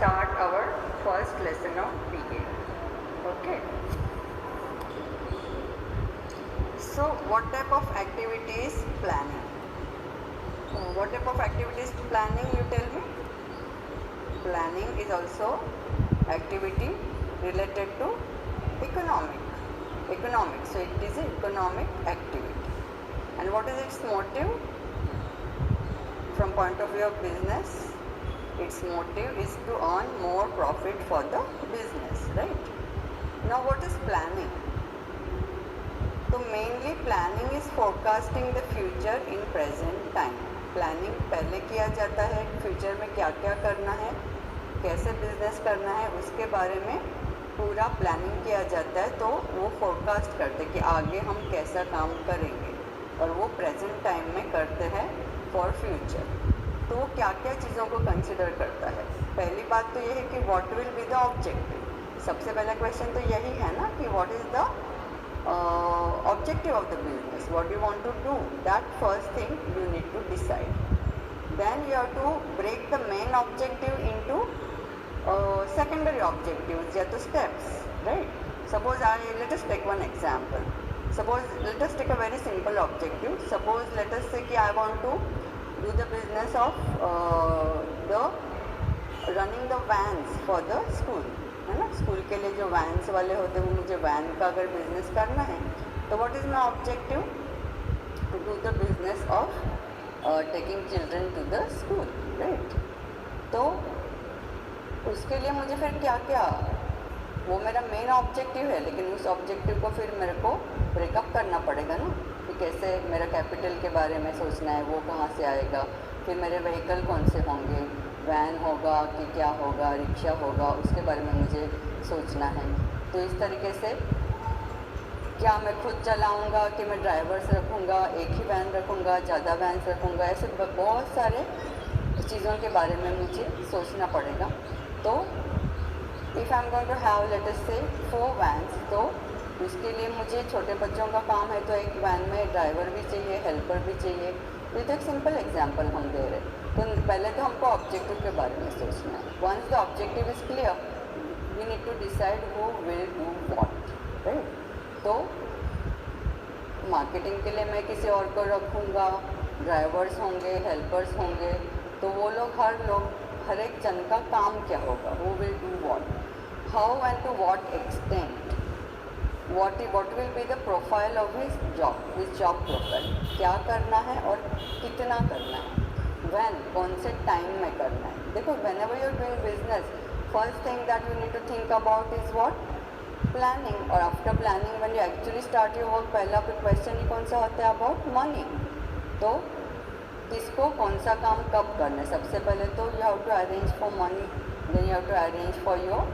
start our first lesson of PA. Okay. So what type of activity is planning? What type of activity is planning, you tell me? Planning is also activity related to economic. So it is an economic activity. And what is its motive? From point of view of business, its motive is to earn more profit for the business, right? Now what is planning? So mainly planning is forecasting the future in present time. Planning पहले किया जाता है, future में क्या क्या करना है, कैसे बिजनेस करना है, उसके बारे में पूरा प्लानिंग किया जाता है. तो वो फोरकास्ट करते कि आगे हम कैसा काम करेंगे, और वो प्रेजेंट टाइम में करते हैं फॉर फ्यूचर. तो वो क्या क्या चीज़ों को कंसिडर करता है. पहली बात तो ये है कि what will be the objective. सबसे पहला क्वेश्चन तो यही है ना कि what is the objective of the business, what you want to do. That first thing you need to decide. Then you have to break the main objective into secondary objectives, या तो steps, right? Suppose let us take one example. Suppose let us take a very simple objective. Suppose let us say कि I want to do the business of the running the vans for the school, है ना. School के लिए जो vans वाले होते हैं, वो मुझे वैन का अगर बिजनेस करना है, तो what is my objective? To do the business of taking children to the school, right. तो उसके लिए मुझे फिर क्या क्या, वो मेरा मेन ऑब्जेक्टिव है, लेकिन उस ऑब्जेक्टिव को फिर मेरे को ब्रेकअप करना पड़ेगा ना, कि कैसे मेरा कैपिटल के बारे में सोचना है, वो कहाँ से आएगा, फिर मेरे व्हीकल कौन से होंगे, वैन होगा कि क्या होगा, रिक्शा होगा, उसके बारे में मुझे सोचना है. तो इस तरीके से क्या मैं खुद चलाऊंगा कि मैं ड्राइवर्स रखूंगा, एक ही वैन रखूंगा, ज़्यादा वैन्स रखूंगा, ऐसे बहुत सारे चीज़ों के बारे में मुझे सोचना पड़ेगा. तो if I am going to have let us से 4 वैन्स, तो उसके लिए मुझे छोटे बच्चों का काम है, तो एक वैन में ड्राइवर भी चाहिए, हेल्पर भी चाहिए. ये तो एक सिंपल एग्जांपल हम दे रहे हैं. तो पहले तो हमको ऑब्जेक्टिव के बारे में सोचना है. Once the objective is clear, we need to decide who will do what, right. तो मार्केटिंग के लिए मैं किसी और को रखूँगा, ड्राइवर्स होंगे, हेल्पर्स होंगे, तो वो लोग हर एक जन का काम क्या होगा, who will do what, how and to what extent, what will be the profile of his job profile, क्या करना है और कितना करना है, when, कौन से टाइम में करना है. देखो, whenever you are doing business, first thing that you need to think about is what? Planning. और after planning, when you actually start your work, पहला क्वेश्चन ही कौन सा होता है? about money. तो किसको कौन सा काम कब करना है. सबसे पहले तो you have to arrange for money, then you have to arrange for your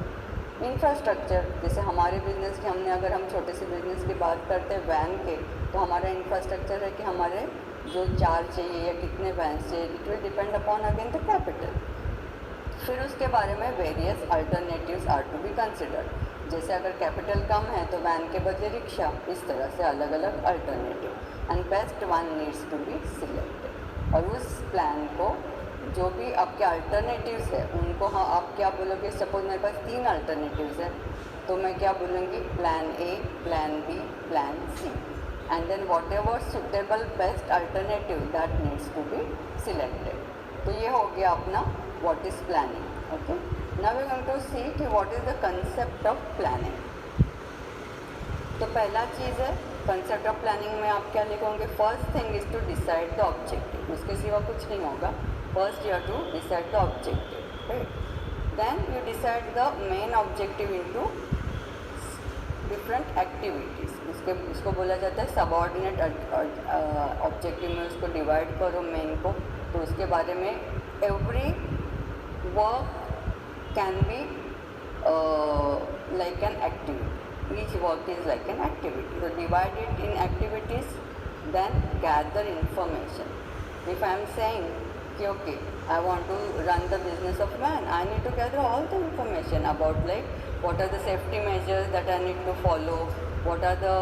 infrastructure. जैसे हमारे बिजनेस के, अगर हम छोटे से बिजनेस की बात करते हैं वैन के, तो हमारा इंफ्रास्ट्रक्चर है कि हमारे जो चार्ज चाहिए या कितने वैन्स चाहिए, it will depend upon again the capital. फिर उसके बारे में various alternatives are to be considered. जैसे अगर कैपिटल कम है तो वैन के बदले रिक्शा, इस तरह से अलग अलग alternative. And best one needs to be selected. और उस प्लान को, जो भी आपके अल्टरनेटिव्स है, उनको हाँ आप क्या बोलोगे. सपोज मेरे पास 3 अल्टरनेटिव्स है, तो मैं क्या बोलूँगी? Plan A, plan B, plan C. And then whatever suitable best alternative that needs to be selected. तो ये हो गया अपना what is planning. Okay, now we going to see कि what is the concept of planning. तो पहला चीज़ है concept of planning में आप क्या लिखोगे? First thing is to decide the objective. उसके सिवा कुछ नहीं होगा. First you have to decide the objective, right? Then you decide the main objective into different activities. उसको बोला जाता है सबऑर्डिनेट ऑब्जेक्टिव में उसको डिवाइड करो मेन को. तो उसके बारे में every work can be like an activity. Each work is like an activity. तो divide it in activities, then gather information. If I am saying कि okay, I want to run the business of van, I need to gather all the information about like what are the safety measures that I need to follow, what are the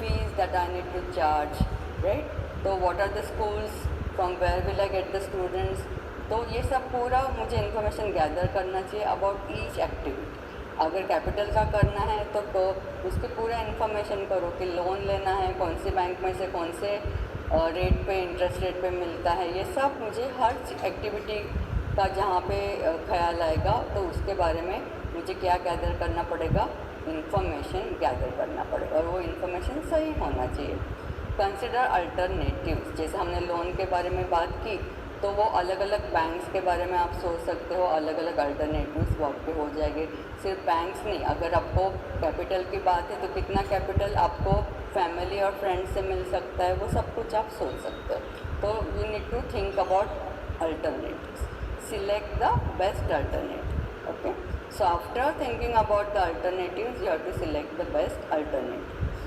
fees that I need to charge, right? So what are the schools, from where will I get the students, तो ये सब पूरा मुझे information gather करना चाहिए about each activity. अगर capital का करना है तो उसकी पूरा इन्फॉर्मेशन करो कि लोन लेना है कौन से बैंक में से कौन से रेट पे इंटरेस्ट रेट पे मिलता है, ये सब मुझे हर एक्टिविटी का जहाँ पे ख्याल आएगा तो उसके बारे में मुझे क्या गैदर करना पड़ेगा, इन्फॉर्मेशन गैदर करना पड़ेगा और वो इन्फॉर्मेशन सही होना चाहिए। कंसिडर अल्टरनेटिव्स, जैसे हमने लोन के बारे में बात की तो वो अलग अलग बैंक्स के बारे में आप सोच सकते हो, अलग अलग अल्टरनेटिव्स वो आपके हो जाएंगे। सिर्फ बैंक्स नहीं, अगर आपको कैपिटल की बात है तो कितना कैपिटल आपको फैमिली और फ्रेंड्स से मिल सकता है, वो सब कुछ आप सोच सकते हो। तो you need to think about alternatives, select the best alternative. Okay, so after thinking about the alternatives you have to select the best alternative.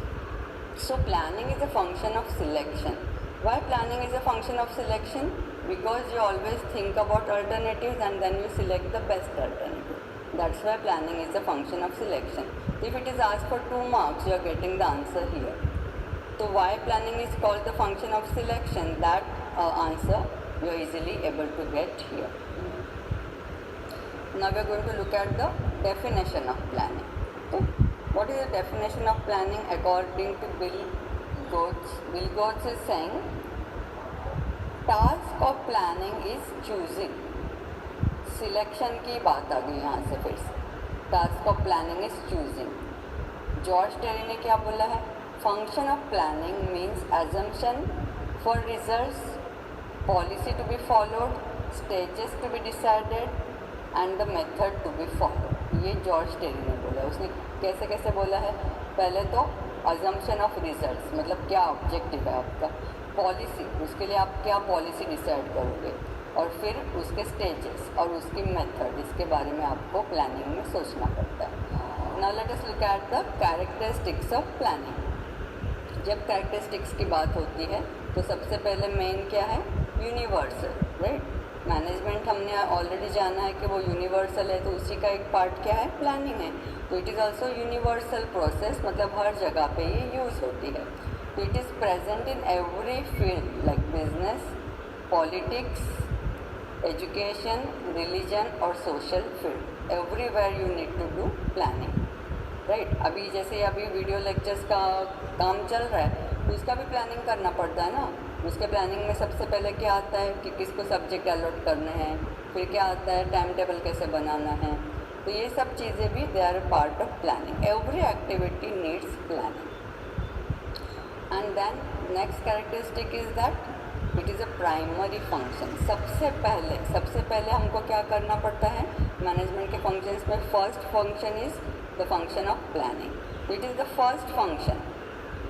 So planning is a function of selection. Why planning is a function of selection? Because you always think about alternatives and then you select the best alternative. That's why planning is a function of selection. If it is asked for 2 marks, you are getting the answer here. So why planning is called the function of selection? That answer you are easily able to get here. Now we are going to look at the definition of planning. Okay? What is the definition of planning according to Bill Gates? Bill Gates is saying task of planning is choosing. Selection की बात आ गई यहाँ से फिर से। Task of planning is choosing. George Terry ने क्या बोला है? Function of planning means assumption for results, policy to be followed, stages to be decided and the method to be followed. ये जॉर्ज टेरी ने बोला। उसने कैसे कैसे बोला है? पहले तो अजम्पशन ऑफ रिजल्ट्स, मतलब क्या ऑब्जेक्टिव है आपका, पॉलिसी, उसके लिए आप क्या पॉलिसी डिसाइड करोगे, और फिर उसके स्टेजेस और उसकी मेथड, इसके बारे में आपको प्लानिंग में सोचना पड़ता है। Now let us look at the characteristics of planning. जब कैरेक्टरिस्टिक्स की बात होती है तो सबसे पहले मेन क्या है? Universal, right. मैनेजमेंट हमने ऑलरेडी जाना है कि वो यूनिवर्सल है, तो उसी का एक पार्ट क्या है? प्लानिंग है। तो it is also universal process, मतलब हर जगह पे ये यूज़ होती है। तो it is present in every field like business, politics, education, religion और social field. Everywhere you need to do planning, right. अभी जैसे अभी वीडियो लेक्चर्स का काम चल रहा है तो उसका भी प्लानिंग करना पड़ता है ना। उसके प्लानिंग में सबसे पहले क्या आता है कि किसको सब्जेक्ट अलॉट करने हैं, फिर क्या आता है टाइम टेबल कैसे बनाना है। तो ये सब चीज़ें भी they are part of planning. Every activity needs planning. And then next characteristic is that it is a primary function. सबसे पहले हमको क्या करना पड़ता है? मैनेजमेंट के फंक्शंस में first function is the function of planning. It is the first function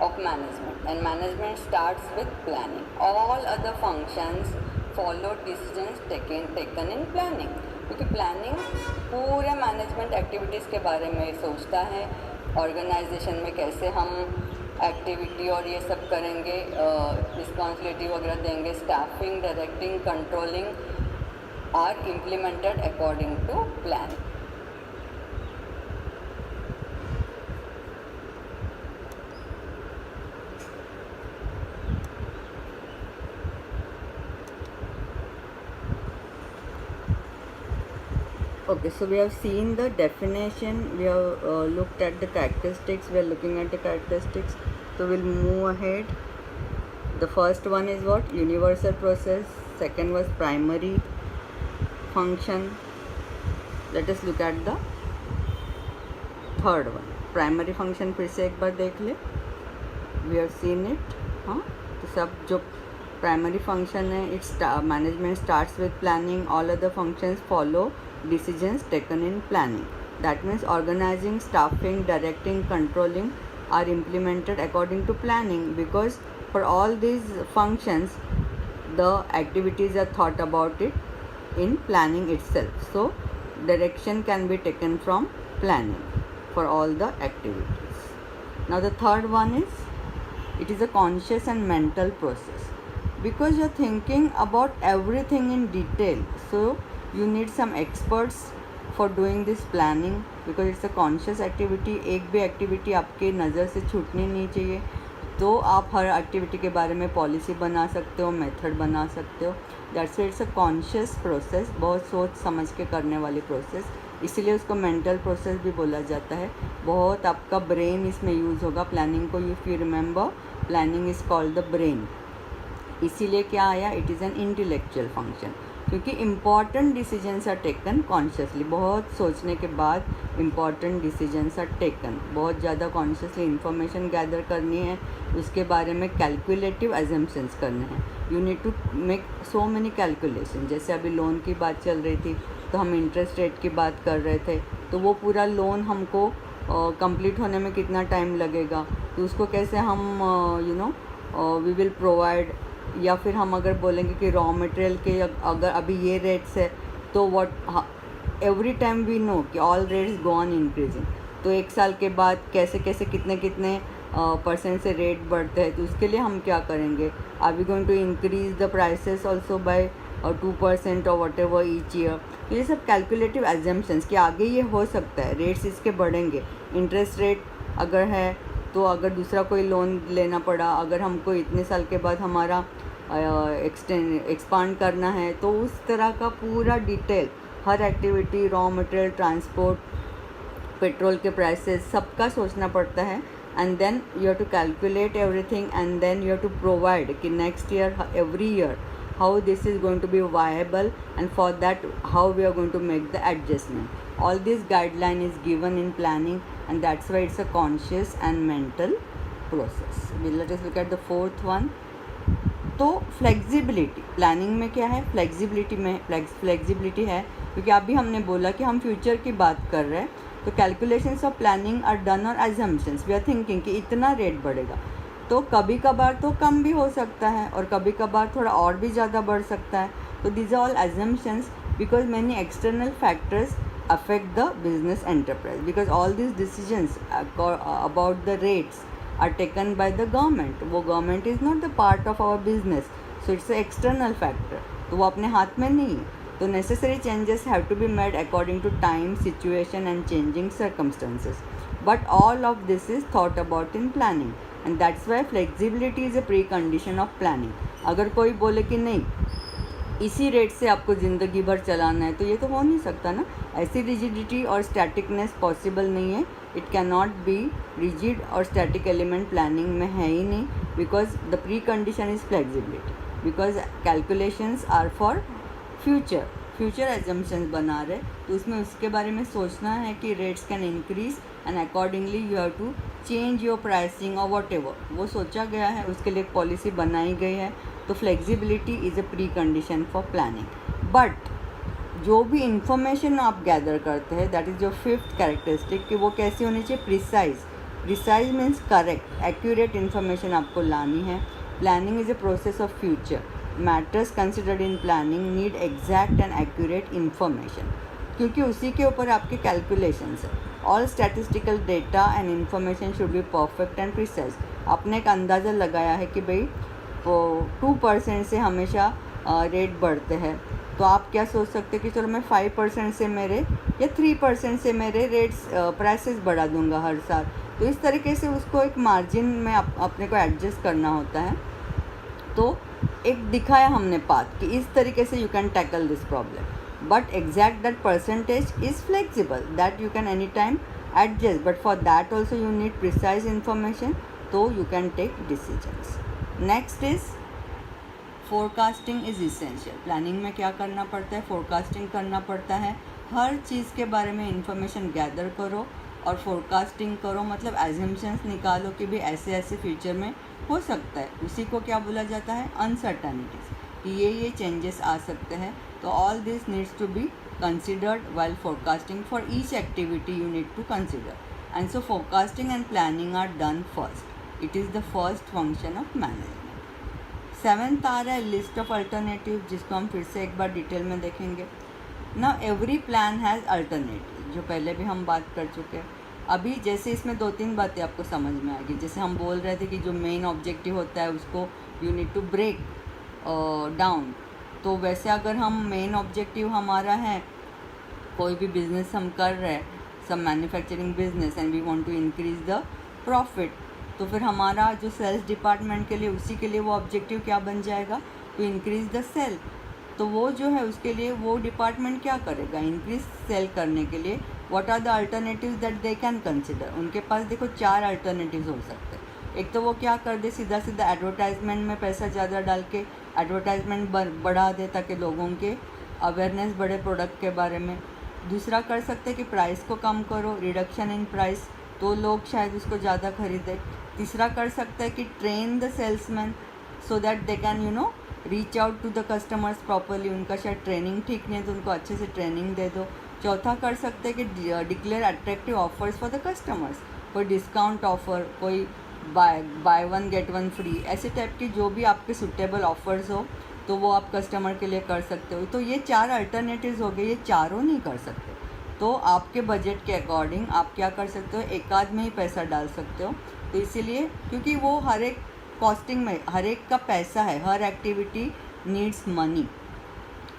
of management and management starts with planning. All other functions follow decisions taken in planning, क्योंकि प्लानिंग पूरे मैनेजमेंट एक्टिविटीज़ के बारे में सोचता है। Organisation में कैसे हम एक्टिविटी और ये सब करेंगे, रिस्पॉन्सिबिलिटी वगैरह देंगे, staffing, directing, controlling are implemented according to plan. Okay, so we have seen the definition, we have looked at the characteristics, we are looking at the characteristics, so we'll move ahead. The first one is what? Universal process. Second was primary function. Let us look at the third one. Primary function फिर से एक बार देख ले. We have seen it. हाँ, तो सब जो primary function है, it's management starts with planning. All other functions follow decisions taken in planning. That means organizing, staffing, directing, controlling are implemented according to planning, because for all these functions the activities are thought about it in planning itself. So direction can be taken from planning for all the activities. Now the third one is, it is a conscious and mental process, because you are thinking about everything in detail. So you need some experts for doing this planning, because it's a conscious activity. एक भी activity आपके नज़र से छूटनी नहीं चाहिए। तो आप हर activity के बारे में पॉलिसी बना सकते हो, मेथड बना सकते हो। That's it's a conscious process, बहुत सोच समझ के करने वाली प्रोसेस, इसीलिए उसको मेंटल प्रोसेस भी बोला जाता है। बहुत आपका ब्रेन इसमें यूज़ होगा प्लानिंग को। If you remember, planning is called the brain. इसीलिए क्या आया, it is an intellectual function, क्योंकि important decisions are taken consciously. बहुत सोचने के बाद इम्पॉर्टेंट डिसीजंस आर टेकन, बहुत ज़्यादा कॉन्शियसली इंफॉर्मेशन गैदर करनी है, उसके बारे में कैलकुलेटिव एजम्पशंस करने हैं। You need to make so many calculation. जैसे अभी लोन की बात चल रही थी, तो हम इंटरेस्ट रेट की बात कर रहे थे, तो वो पूरा लोन हमको कंप्लीट होने में कितना टाइम लगेगा, तो उसको कैसे हम वी विल प्रोवाइड। या फिर हम अगर बोलेंगे कि रॉ मटेरियल के अगर अभी ये रेट्स है, तो what every time we know कि all rates go on increasing, तो एक साल के बाद कैसे कैसे कितने कितने परसेंट से रेट बढ़ते हैं, तो उसके लिए हम क्या करेंगे, are we going to increase the prices also by 2% और वट एवर ईच ईयर। तो ये सब कैलकुलेटिव एजम्पशंस कि आगे ये हो सकता है, रेट्स इसके बढ़ेंगे। इंटरेस्ट रेट अगर है, तो अगर दूसरा कोई लोन लेना पड़ा, अगर हमको इतने साल के बाद हमारा एक्सपांड करना है, तो उस तरह का पूरा डिटेल, हर activity, raw material, transport, petrol के प्राइसेस, सबका सोचना पड़ता है। And then you have to calculate everything, and then you have to provide कि next year, every year how this is going to be viable, and for that how we are going to make the adjustment. All this guideline is given in planning, and that's why it's a conscious and mental process. Let us look at the fourth one. तो flexibility, planning में क्या है, flexibility में flexibility है, क्योंकि अभी हमने बोला कि हम फ्यूचर की बात कर रहे हैं, तो calculations of planning are done on assumptions. We are thinking कि इतना रेट बढ़ेगा, तो कभी कभार तो कम भी हो सकता है और कभी कभार थोड़ा और भी ज़्यादा बढ़ सकता है. तो these are all assumptions because many external factors affect the business enterprise, because all these decisions about the rates are taken by the government. वो government is not the part of our business, so it's an external factor, तो वो अपने हाथ में नहीं है. तो necessary changes have to be made according to time, situation and changing circumstances, but all of this is thought about in planning, and that's why flexibility is a precondition of planning. अगर कोई बोले कि नहीं इसी rate से आपको ज़िंदगी भर चलाना है, तो ये तो हो नहीं सकता ना. ऐसी रिजिडिटी और स्टैटिकनेस पॉसिबल नहीं है. It can not be rigid और स्टैटिक एलिमेंट प्लानिंग में है ही नहीं, because the precondition is flexibility, because calculations are for future assumptions बना रहे, तो उसमें उसके बारे में सोचना है कि rates can increase and accordingly you have to change your pricing और वॉट एवर. वो सोचा गया है, उसके लिए एक पॉलिसी बनाई गई है. तो flexibility is a pre condition for planning. But जो भी इंफॉर्मेशन आप गैदर करते हैं, that is your fifth characteristic, कि वो कैसी होनी चाहिए, precise means correct, accurate information आपको लानी है. Planning is a process of future. Matters considered in planning need exact and accurate information, क्योंकि उसी के ऊपर आपके कैलकुलेशंस है. All statistical data and information should be perfect and precise. आपने एक अंदाज़ा लगाया है कि भाई 2% से हमेशा रेट बढ़ते हैं, तो आप क्या सोच सकते हैं कि चलो मैं 5% से मेरे या 3% से मेरे रेट्स प्राइसेस बढ़ा दूंगा हर साल. तो इस तरीके से उसको एक मार्जिन में अपने को एडजस्ट करना होता है. तो एक दिखाया हमने पाथ कि इस तरीके से you can tackle this problem, but exact that percentage is flexible, that you can any time adjust, but for that also you need precise information, तो you can take decisions. Next is forecasting is essential. Planning में क्या करना पड़ता है, forecasting करना पड़ता है. हर चीज़ के बारे में इंफॉर्मेशन गैदर करो और फोरकास्टिंग करो, मतलब एजम्पशंस निकालो कि भी ऐसे ऐसे फ्यूचर में हो सकता है. उसी को क्या बोला जाता है, अनसर्टनिटीज़, कि ये चेंजेस आ सकते हैं. तो all this needs to be considered while forecasting. For each activity you need to consider, and so forecasting and planning are done first. It is the first function of management. 7th आ रहा है list of alternative, जिसको हम फिर से एक बार detail में देखेंगे. ना एवरी प्लान हैज़ अल्टरनेटिव, जो पहले भी हम बात कर चुके हैं. अभी जैसे इसमें 2-3 बातें आपको समझ में आएगी. जैसे हम बोल रहे थे कि जो मेन ऑब्जेक्टिव होता है उसको you need to break down. तो वैसे अगर हम मेन ऑब्जेक्टिव हमारा है, कोई भी बिज़नेस हम कर रहे हैं, some manufacturing business, and we want to increase the profit, तो फिर हमारा जो सेल्स डिपार्टमेंट के लिए, उसी के लिए वो ऑब्जेक्टिव क्या बन जाएगा, टू इंक्रीज़ द सेल। तो वो जो है उसके लिए वो डिपार्टमेंट क्या करेगा, इंक्रीज सेल करने के लिए what are the alternatives that they can consider. उनके पास देखो 4 अल्टरनेटिव्स हो सकते हैं। एक तो वो क्या कर दे, सीधा सीधा एडवर्टाइजमेंट में पैसा ज़्यादा डाल के एडवर्टाइजमेंट बढ़ा दे ताकि लोगों के अवेयरनेस बढ़े प्रोडक्ट के बारे में। दूसरा कर सकते हैं कि प्राइस को कम करो, रिडक्शन इन प्राइस, तो लोग शायद उसको ज़्यादा खरीदें। तीसरा कर सकते हैं कि train the salesman so that they can reach out to the customers properly. उनका शायद ट्रेनिंग ठीक नहीं है तो उनको अच्छे से ट्रेनिंग दे दो। चौथा कर सकते हैं कि declare attractive offers for the customers, कोई डिस्काउंट ऑफ़र, कोई by one get one free, ऐसे टाइप की जो भी आपके सुटेबल ऑफर्स हो तो वो आप कस्टमर के लिए कर सकते हो। तो ये 4 अल्टरनेटिव्स हो गए, ये चारों नहीं कर सकते। तो आपके बजट के अकॉर्डिंग आप क्या कर सकते हो, एक आध में ही पैसा डाल सकते हो। तो इसीलिए क्योंकि वो हर एक कॉस्टिंग में हर एक का पैसा है, हर एक्टिविटी नीड्स मनी।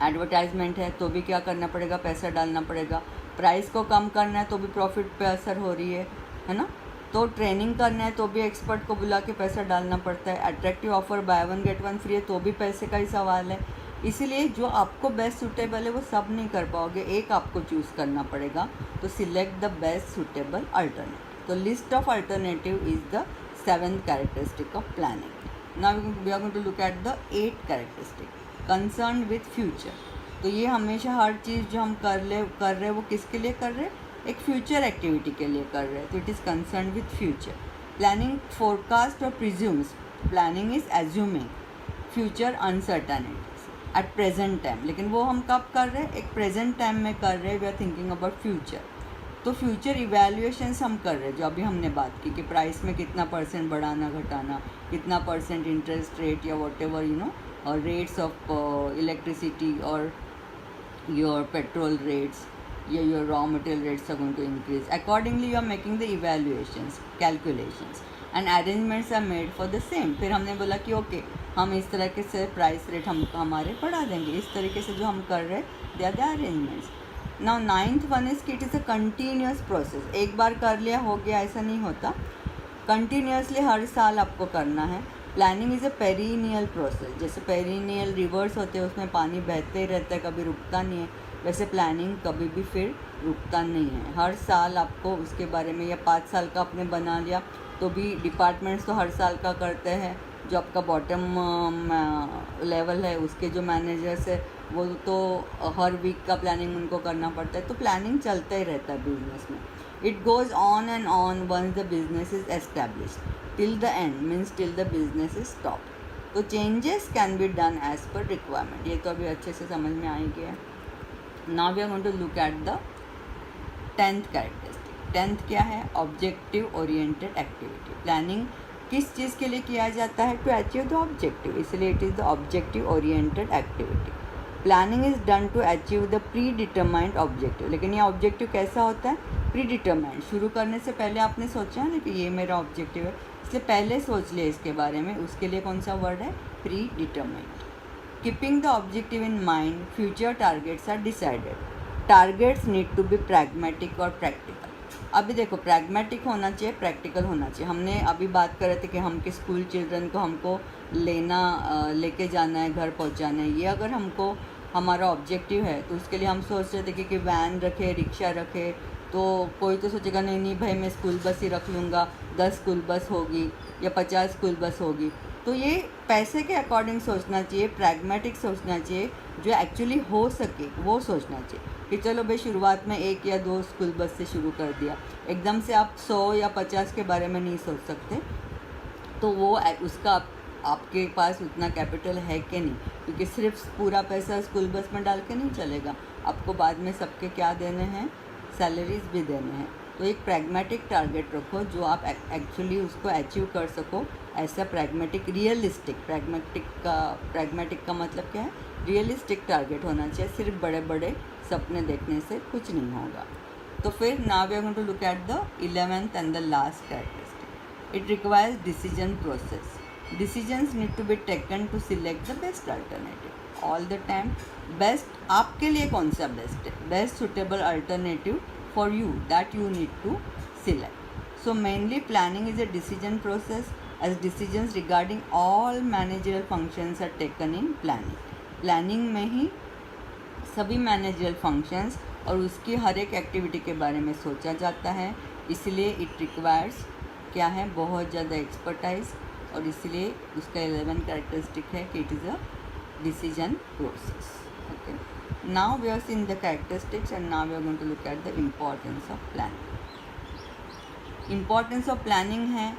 एडवर्टाइजमेंट है तो भी क्या करना पड़ेगा, पैसा डालना पड़ेगा। प्राइस को कम करना है तो भी प्रॉफिट पे असर हो रही है ना। तो ट्रेनिंग करना है तो भी एक्सपर्ट को बुला के पैसा डालना पड़ता है। Attractive offer by one get one free है तो भी पैसे का ही सवाल है। इसीलिए जो आपको बेस्ट सूटेबल है वो सब नहीं कर पाओगे, एक आपको चूज़ करना पड़ेगा। तो select the best suitable alternative. तो list of alternative is the 7th characteristic of planning. Now we are going to look at the 8th characteristic, concerned with future. तो ये हमेशा हर चीज़ जो हम कर रहे हैं वो किसके लिए कर रहे हैं, एक फ्यूचर एक्टिविटी के लिए कर रहे हैं। तो it is concern with future. Planning forecast और presumes, planning is assuming future uncertainties at present time. लेकिन वो हम कब कर रहे हैं, एक प्रेजेंट टाइम में कर रहे हैं। We are thinking about future. तो फ्यूचर इवैल्यूएशंस हम कर रहे हैं, जो अभी हमने बात की कि प्राइस में कितना % बढ़ाना घटाना, कितना % इंटरेस्ट रेट या वॉट एवर और रेट्स ऑफ इलेक्ट्रिसिटी और योर पेट्रोल रेट्स या your raw material rates are going to increase. Accordingly you are making the evaluations, calculations and arrangements are made for the same. फिर हमने बोला कि okay हम इस तरह से प्राइस रेट हम हमारे बढ़ा देंगे। इस तरीके से जो हम कर रहे हैं they are the arrangements. Now 9th one is कि it is a continuous process. एक बार कर लिया हो गया ऐसा नहीं होता, कंटिन्यूसली हर साल आपको करना है। Planning is a perennial process. जैसे पेरिनियल रिवर्स होते हैं उसमें पानी बहते ही रहता है, कभी रुकता नहीं है, वैसे प्लानिंग कभी भी फिर रुकता नहीं है। हर साल आपको उसके बारे में, या 5 साल का आपने बना लिया तो भी डिपार्टमेंट्स तो हर साल का करते हैं। जो आपका बॉटम लेवल है उसके जो मैनेजर्स है वो तो हर वीक का प्लानिंग उनको करना पड़ता है। तो प्लानिंग चलता ही रहता है बिजनेस में। It goes on and on once the business is established till the end, means till the business is stop. तो changes can be done as per requirement. ये तो अभी अच्छे से समझ में आ ही गया। Now we are going to look at the 10th characteristic. 10th क्या है, ऑब्जेक्टिव ओरिएंटेड एक्टिविटी। प्लानिंग किस चीज़ के लिए किया जाता है, टू अचीव द ऑब्जेक्टिव, इसलिए it is the objective oriented activity. Planning is done to achieve the predetermined objective. लेकिन ये ऑब्जेक्टिव कैसा होता है, प्री डिटरमाइंड। शुरू करने से पहले आपने सोचा है ना कि ये मेरा ऑब्जेक्टिव है, इसलिए पहले सोच लिया इसके बारे में। उसके लिए कौन सा वर्ड है, predetermined. Keeping the objective in mind future targets are decided. Targets need to be pragmatic और प्रैक्टिकल। अभी देखो प्रैग्मेटिक होना चाहिए, प्रैक्टिकल होना चाहिए। हमने अभी बात कर रहे थे कि हम के स्कूल चिल्ड्रन को हमको लेके जाना है, घर पहुंचाना है। ये अगर हमको हमारा ऑब्जेक्टिव है तो उसके लिए हम सोच रहे थे कि वैन रखे, रिक्शा रखे। तो कोई तो सोचेगा नहीं नहीं भाई मैं स्कूल बस ही रख लूँगा, 10 स्कूल बस होगी या 50 स्कूल बस होगी। तो ये पैसे के अकॉर्डिंग सोचना चाहिए, प्रैग्मेटिक सोचना चाहिए, जो एक्चुअली हो सके वो सोचना चाहिए कि चलो भाई शुरुआत में 1 या 2 स्कूल बस से शुरू कर दिया। एकदम से आप 100 या 50 के बारे में नहीं सोच सकते। तो वो उसका आपके पास उतना कैपिटल है कि नहीं, क्योंकि सिर्फ पूरा पैसा स्कूल बस में डाल के नहीं चलेगा। आपको बाद में सबके क्या देने हैं, सैलरीज भी देने हैं। तो एक प्रैग्मेटिक टारगेट रखो जो आप एक्चुअली उसको अचीव कर सको। ऐसा प्रैग्मेटिक, रियलिस्टिक, प्रैग्मेटिक का मतलब क्या है, रियलिस्टिक टारगेट होना चाहिए। सिर्फ बड़े बड़े सपने देखने से कुछ नहीं होगा। तो फिर now we are going to look at the 11th and the last characteristic. It requires decision process. Decisions need to be taken to select the best alternative all the time. Best आपके लिए कौन सा best है, best suitable alternative for you that you need to select. So mainly planning is a decision process as decisions regarding all managerial functions are taken in planning. Planning में ही सभी managerial functions और उसकी हर एक activity के बारे में सोचा जाता है, इसलिए इट रिक्वायर्स क्या है, बहुत ज़्यादा एक्सपर्टाइज, और इसलिए उसका 11 कैरेक्टरिस्टिक है कि it is a decision process. Okay, now we are seeing the characteristics and now we are going to look at the importance of planning. Importance of planning है,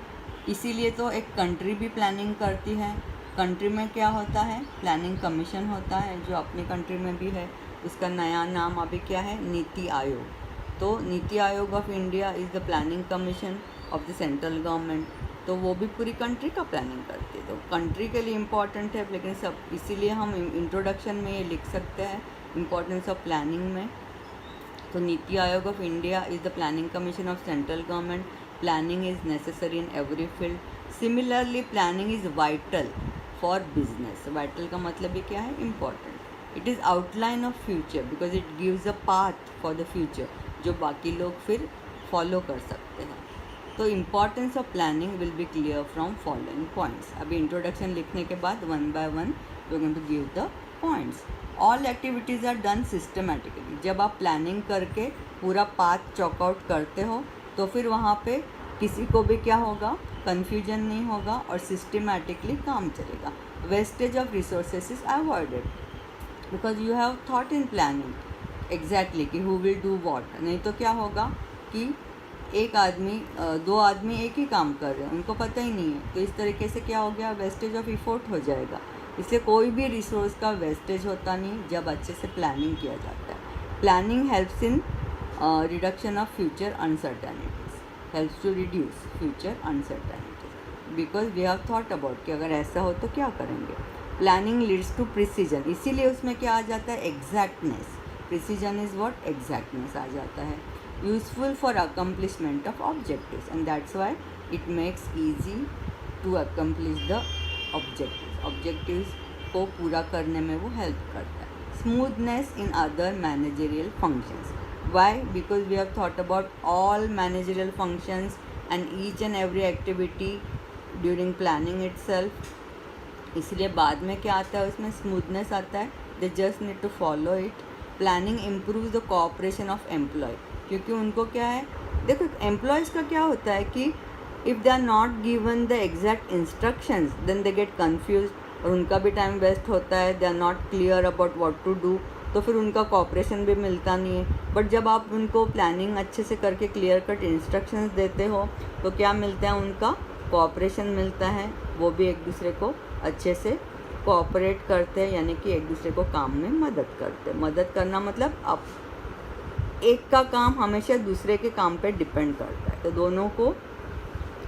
इसीलिए तो एक कंट्री भी प्लानिंग करती है. कंट्री में क्या होता है, प्लानिंग कमीशन होता है जो अपनी कंट्री में भी है. उसका नया नाम अभी क्या है, नीति आयोग. तो NITI Aayog of India is the planning commission of the central government. तो वो भी पूरी कंट्री का प्लानिंग करती है, तो कंट्री के लिए इम्पॉर्टेंट है. लेकिन सब इसीलिए हम इंट्रोडक्शन में ये लिख सकते हैं इम्पॉर्टेंस ऑफ प्लानिंग में. तो NITI Aayog of India is the planning commission of central government. Planning is necessary in every field. Similarly planning is vital for business. Vital का मतलब ही क्या है, important. It is outline of future because it gives a path for the future जो बाकी लोग फिर follow कर सकते हैं. तो importance of planning will be clear from following points. अभी इंट्रोडक्शन लिखने के बाद one by one we are going to give the points. All activities are done systematically. जब आप प्लानिंग करके पूरा पाथ चॉकआउट करते हो तो फिर वहाँ पे किसी को भी क्या होगा, कन्फ्यूजन नहीं होगा और सिस्टमेटिकली काम चलेगा. Wastage of resources is avoided because you have thought in planning exactly कि हु विल डू वॉट. नहीं तो क्या होगा कि एक आदमी दो आदमी एक ही काम कर रहे हैं, उनको पता ही नहीं है. तो इस तरीके से क्या हो गया, वेस्टेज ऑफ इफोर्ट हो जाएगा. इसलिए कोई भी रिसोर्स का वेस्टेज होता नहीं जब अच्छे से प्लानिंग किया जाता है. Planning helps in reduction of future uncertainties, helps to reduce future uncertainties because we have thought about कि अगर ऐसा हो तो क्या करेंगे. Planning leads to precision. इसीलिए उसमें क्या आ जाता है, exactness. Precision is what, exactness आ जाता है. Useful for accomplishment of objectives and that's why it makes easy to accomplish the objectives. Objectives को पूरा करने में वो हेल्प करता है. Smoothness in other managerial functions. Why? Because we have thought about all managerial functions and each and every activity during planning itself. इसलिए बाद में क्या आता है, उसमें स्मूथनेस आता है. They just need to follow it. Planning improve the cooperation of employ. क्योंकि उनको क्या है, देखो एम्प्लॉयज़ का क्या होता है कि if they are not given the exact instructions then they get confuse और उनका भी टाइम वेस्ट होता है. They are not clear about what to do, तो फिर उनका कॉपरेशन भी मिलता नहीं है. बट जब आप उनको प्लानिंग अच्छे से करके क्लियर कट इंस्ट्रक्शंस देते हो तो क्या मिलता है, उनका कॉपरेशन मिलता है. वो भी एक दूसरे को अच्छे से कोऑपरेट करते हैं, यानी कि एक दूसरे को काम में मदद करते हैं. मदद करना मतलब आप एक का काम हमेशा दूसरे के काम पे डिपेंड करता है, तो दोनों को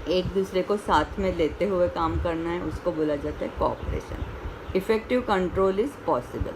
एक दूसरे को साथ में लेते हुए काम करना है, उसको बोला जाता है cooperation. Effective control is possible.